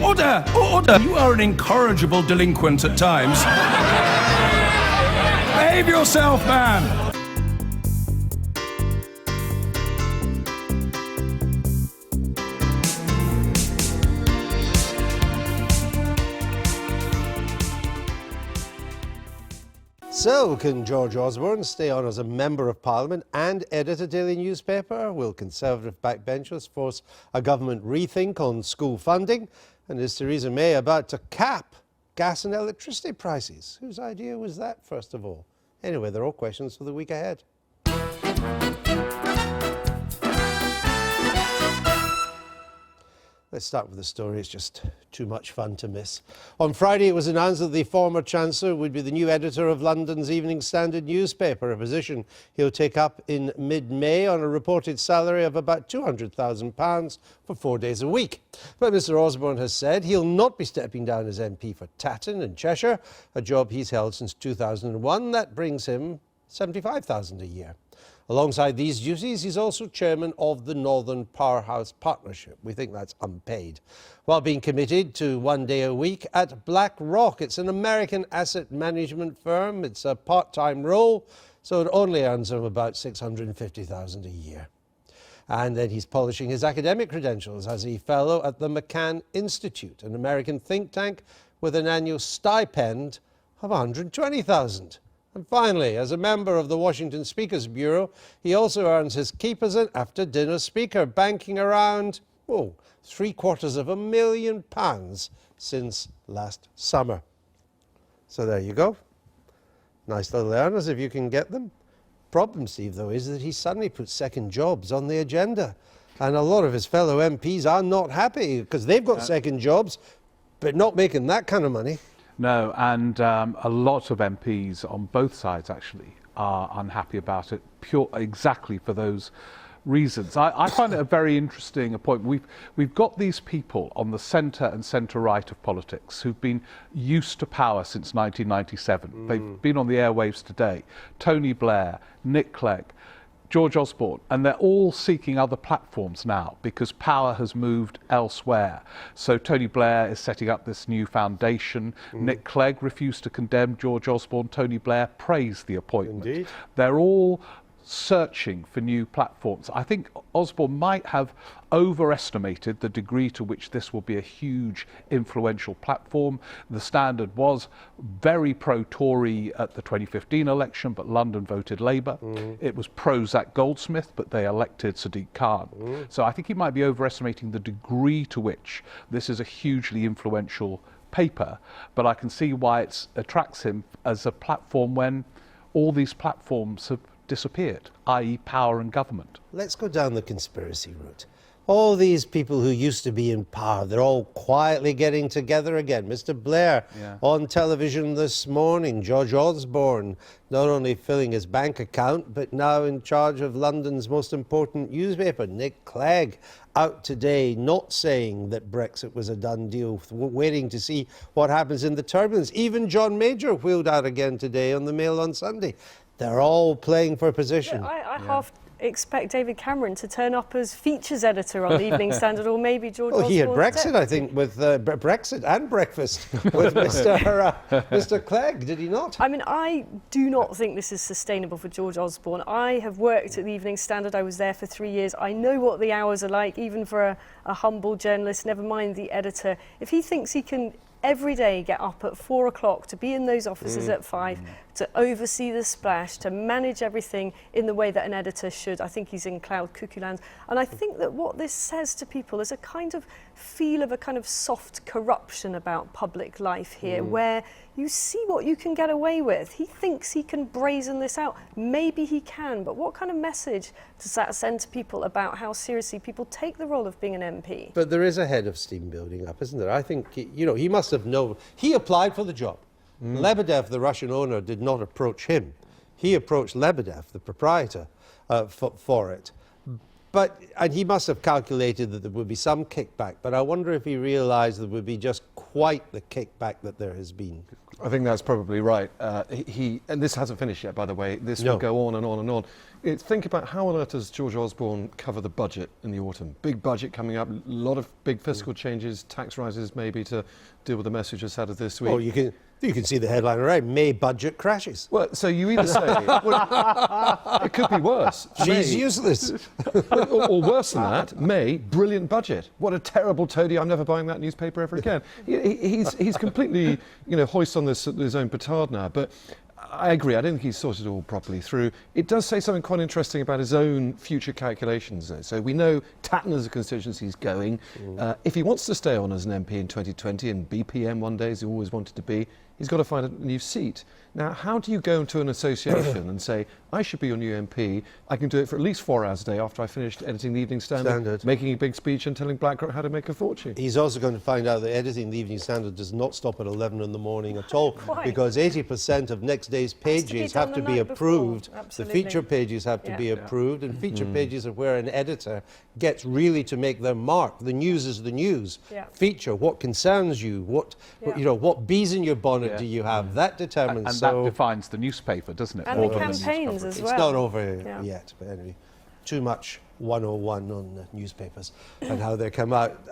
Order! Order! You are an incorrigible delinquent at times. Behave yourself, man! So, can George Osborne stay on as a Member of Parliament and edit a daily newspaper? Will Conservative backbenchers force a government rethink on school funding? And is Theresa May about to cap gas and electricity prices? Whose idea was that, first of all? Anyway, they're all questions for the week ahead. Let's start with the story. It's just too much fun to miss. On Friday, it was announced that the former Chancellor would be the new editor of London's Evening Standard newspaper, a position he'll take up in mid-May on a reported salary of about £200,000 for 4 days a week. But Mr Osborne has said he'll not be stepping down as MP for Tatton in Cheshire, a job he's held since 2001. That brings him £75,000 a year. Alongside these duties, he's also chairman of the Northern Powerhouse Partnership. We think that's unpaid. While being committed to 1 day a week at BlackRock. It's an American asset management firm. It's a part-time role, so it only earns him about $650,000 a year. And then he's polishing his academic credentials as a fellow at the McCann Institute, an American think tank with an annual stipend of $120,000. And finally, as a member of the Washington Speakers Bureau, he also earns his keep as an after-dinner speaker, banking around, £750,000 since last summer. So there you go. Nice little earners if you can get them. Problem, Steve, though, is that he suddenly put second jobs on the agenda. And a lot of his fellow MPs are not happy because they've got second jobs, but not making that kind of money. No, and a lot of MPs on both sides actually are unhappy about it, exactly for those reasons. I find it a very interesting appointment. We've got these people on the centre and centre-right of politics who've been used to power since 1997. They've been on the airwaves today. Tony Blair, Nick Clegg, George Osborne, and they're all seeking other platforms now because power has moved elsewhere. So Tony Blair is setting up this new foundation. Nick Clegg refused to condemn George Osborne. Tony Blair praised the appointment. Indeed. They're all searching for new platforms. I think Osborne might have overestimated the degree to which this will be a huge influential platform. The Standard was very pro-Tory at the 2015 election, but London voted Labour. It was pro-Zach Goldsmith, but they elected Sadiq Khan. So I think he might be overestimating the degree to which this is a hugely influential paper, but I can see why it attracts him as a platform when all these platforms have disappeared, i.e. power and government. Let's go down the conspiracy route. All these people who used to be in power, they're all quietly getting together again. Mr. Blair on television this morning, George Osborne not only filling his bank account, but now in charge of London's most important newspaper. Nick Clegg out today not saying that Brexit was a done deal, waiting to see what happens in the turbulence. Even John Major wheeled out again today on the Mail on Sunday. They're all playing for position. I half expect David Cameron to turn up as features editor on the Evening Standard, or maybe George Osborne. He had Brexit, I think, with Brexit and breakfast with Mr. Clegg, did he not? I mean, I do not think this is sustainable for George Osborne. I have worked at the Evening Standard. I was there for 3 years. I know what the hours are like, even for a humble journalist, never mind the editor. If he thinks he can every day get up at 4 o'clock to be in those offices at 5, to oversee the splash, to manage everything in the way that an editor should, I think he's in cloud cuckoo land. And I think that what this says to people is a kind of feel of a kind of soft corruption about public life here, where you see what you can get away with. He thinks he can brazen this out. Maybe he can, but what kind of message does that send to people about how seriously people take the role of being an MP? But there is a head of steam building up, isn't there? I think, he must have known. He applied for the job. Lebedev, the Russian owner, did not approach him. He approached Lebedev, the proprietor, for it. And he must have calculated that there would be some kickback, but I wonder if he realised there would be just quite the kickback that there has been. I think that's probably right. And this hasn't finished yet, by the way. This will go on and on and on. think about how on earth does George Osborne cover the budget in the autumn? Big budget coming up, a lot of big fiscal changes, tax rises maybe to deal with the messages out of this week. Oh, you can see the headline right. May budget crashes. Well, so you either say, well, it could be worse. She's useless. or worse than that, May, brilliant budget. What a terrible toady, I'm never buying that newspaper ever again. He's completely, hoist on his own petard now. But I agree, I don't think he's sorted it all properly through. It does say something quite interesting about his own future calculations, though. So we know Tatton as a constituency is going. If he wants to stay on as an MP in 2020 and be PM one day, as he always wanted to be, he's got to find a new seat. Now, how do you go into an association and say, I should be your new MP, I can do it for at least 4 hours a day after I finished editing the Evening Standard, making a big speech and telling BlackRock how to make a fortune? He's also going to find out that editing the Evening Standard does not stop at 11 in the morning at all, because 80% of next day's pages have to be approved. The feature pages have to be approved, and feature pages are where an editor gets really to make their mark. The news is the news. Feature, what concerns you, what bees in your bonnet do you have? That determines. And that defines the newspaper, doesn't it? And the campaigns as well. It's not over yet, but anyway, too much 101 on newspapers and how they come out.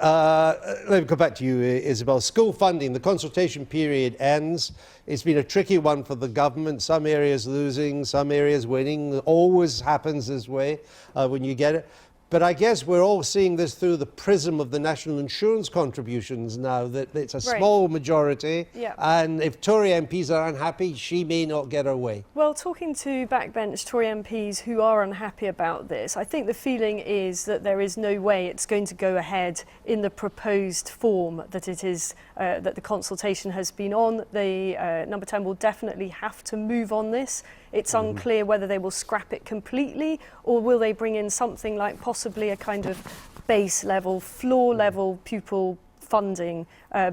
Let me go back to you, Isabel. School funding, the consultation period ends. It's been a tricky one for the government. Some areas losing, some areas winning. It always happens this way when you get it. But I guess we're all seeing this through the prism of the national insurance contributions now, that it's a small majority. And if Tory MPs are unhappy, she may not get her way. Well, talking to backbench Tory MPs who are unhappy about this, I think the feeling is that there is no way it's going to go ahead in the proposed form that it is, that the consultation has been on. The Number 10 will definitely have to move on this. It's unclear whether they will scrap it completely, or will they bring in something like possibly a kind of base level, floor level pupil funding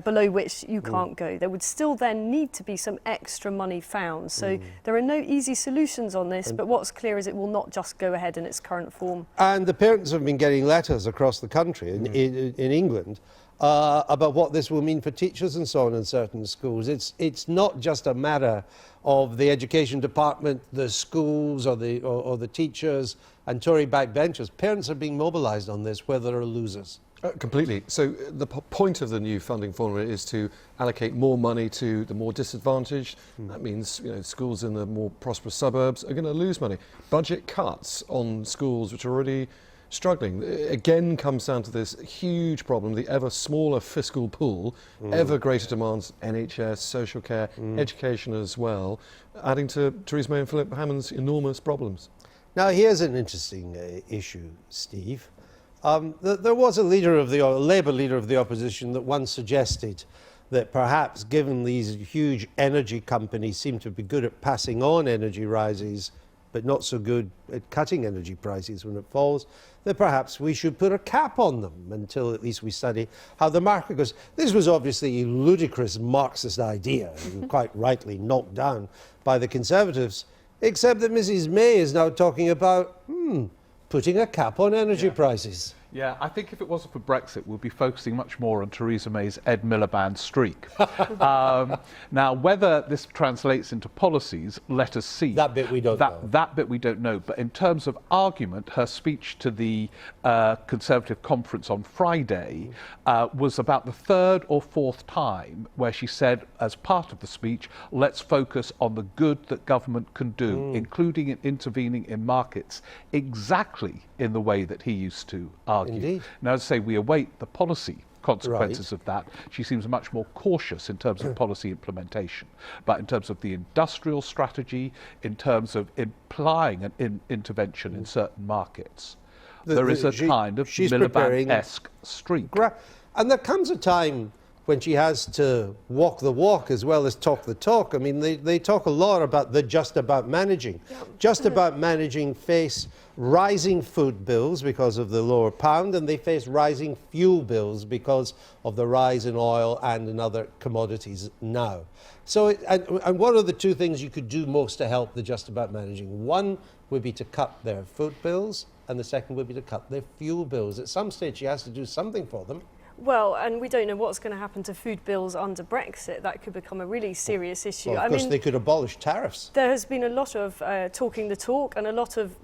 below which you can't go. There would still then need to be some extra money found. So there are no easy solutions on this, but what's clear is it will not just go ahead in its current form. And the parents have been getting letters across the country in England about what this will mean for teachers and so on in certain schools. It's not just a matter of the education department, the schools or the teachers and Tory backbenchers. Parents are being mobilised on this, where there are losers. Completely. So the point of the new funding formula is to allocate more money to the more disadvantaged. That means schools in the more prosperous suburbs are going to lose money. Budget cuts on schools which are already struggling again comes down to this huge problem, the ever smaller fiscal pool, ever greater demands, NHS, social care, education as well, adding to Theresa May and Philip Hammond's enormous problems. Now here's an interesting issue, Steve. There was a Labour leader of the opposition that once suggested that perhaps, given these huge energy companies seem to be good at passing on energy rises, but not so good at cutting energy prices when it falls, that perhaps we should put a cap on them until at least we study how the market goes. This was obviously a ludicrous Marxist idea, and quite rightly knocked down by the Conservatives, except that Mrs May is now talking about putting a cap on energy prices. Yeah, I think if it wasn't for Brexit, we'll be focusing much more on Theresa May's Ed Miliband streak. Now, whether this translates into policies, let us see. That bit we don't know. That bit we don't know. But in terms of argument, her speech to the Conservative conference on Friday was about the third or fourth time where she said, as part of the speech, let's focus on the good that government can do, including in intervening in markets, exactly in the way that he used to argue. Indeed. Now, as I say, we await the policy consequences of that. She seems much more cautious in terms of policy implementation. But in terms of the industrial strategy, in terms of implying an intervention in certain markets, there is a kind of Miliband-esque streak. And there comes a time when she has to walk the walk as well as talk the talk. I mean, they talk a lot about the just about managing. Just about managing face rising food bills because of the lower pound, and they face rising fuel bills because of the rise in oil and in other commodities now. So, and what are the two things you could do most to help the just about managing? One would be to cut their food bills, and the second would be to cut their fuel bills. At some stage, she has to do something for them. Well, and we don't know what's going to happen to food bills under Brexit. That could become a really serious issue. Well, of course, they could abolish tariffs. There has been a lot of talking the talk and a lot of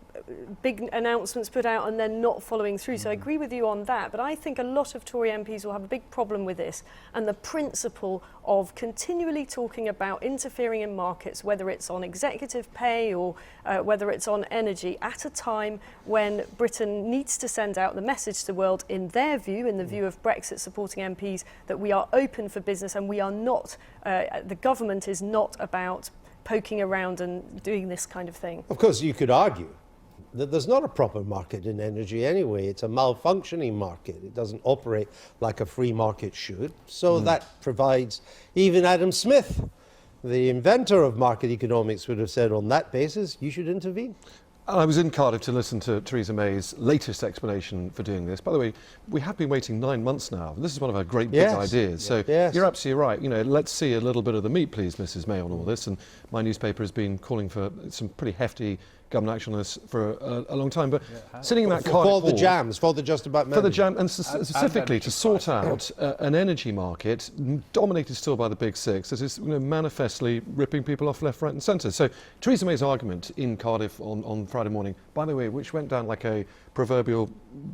big announcements put out and then not following through. So I agree with you on that, but I think a lot of Tory MPs will have a big problem with this and the principle of continually talking about interfering in markets, whether it's on executive pay or whether it's on energy, at a time when Britain needs to send out the message to the world, in their view, in the view of Brexit supporting MPs, that we are open for business and we are not, the government is not about poking around and doing this kind of thing. Of course, you could argue that there's not a proper market in energy anyway. It's a malfunctioning market. It doesn't operate like a free market should. So that provides, even Adam Smith, the inventor of market economics, would have said on that basis, you should intervene. I was in Cardiff to listen to Theresa May's latest explanation for doing this. By the way, we have been waiting 9 months now. This is one of her great big ideas. So you're absolutely right. You know, let's see a little bit of the meat, please, Mrs. May, on all this. And my newspaper has been calling for some pretty hefty government action on this for a long time. But sitting in that Cardiff for the hall, jams, for the just about for the jam, and specifically to sort out an energy market dominated still by the big six that is manifestly ripping people off left, right and centre. So Theresa May's argument in Cardiff on Friday morning, by the way, which went down like a proverbial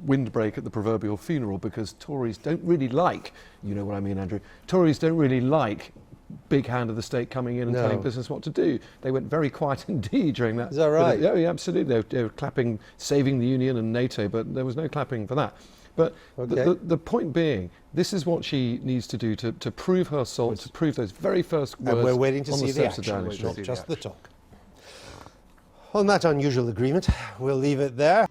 windbreak at the proverbial funeral, because Tories don't really like, you know what I mean, Andrew, Tories don't really like big hand of the state coming in and telling business what to do. They went very quiet indeed during that. Is that right? Yeah, absolutely. They were clapping, saving the Union and NATO, but there was no clapping for that. But the point being, this is what she needs to do to prove her salt, to prove those very first words. And we're waiting to on see the action, not just the talk. On that unusual agreement, we'll leave it there.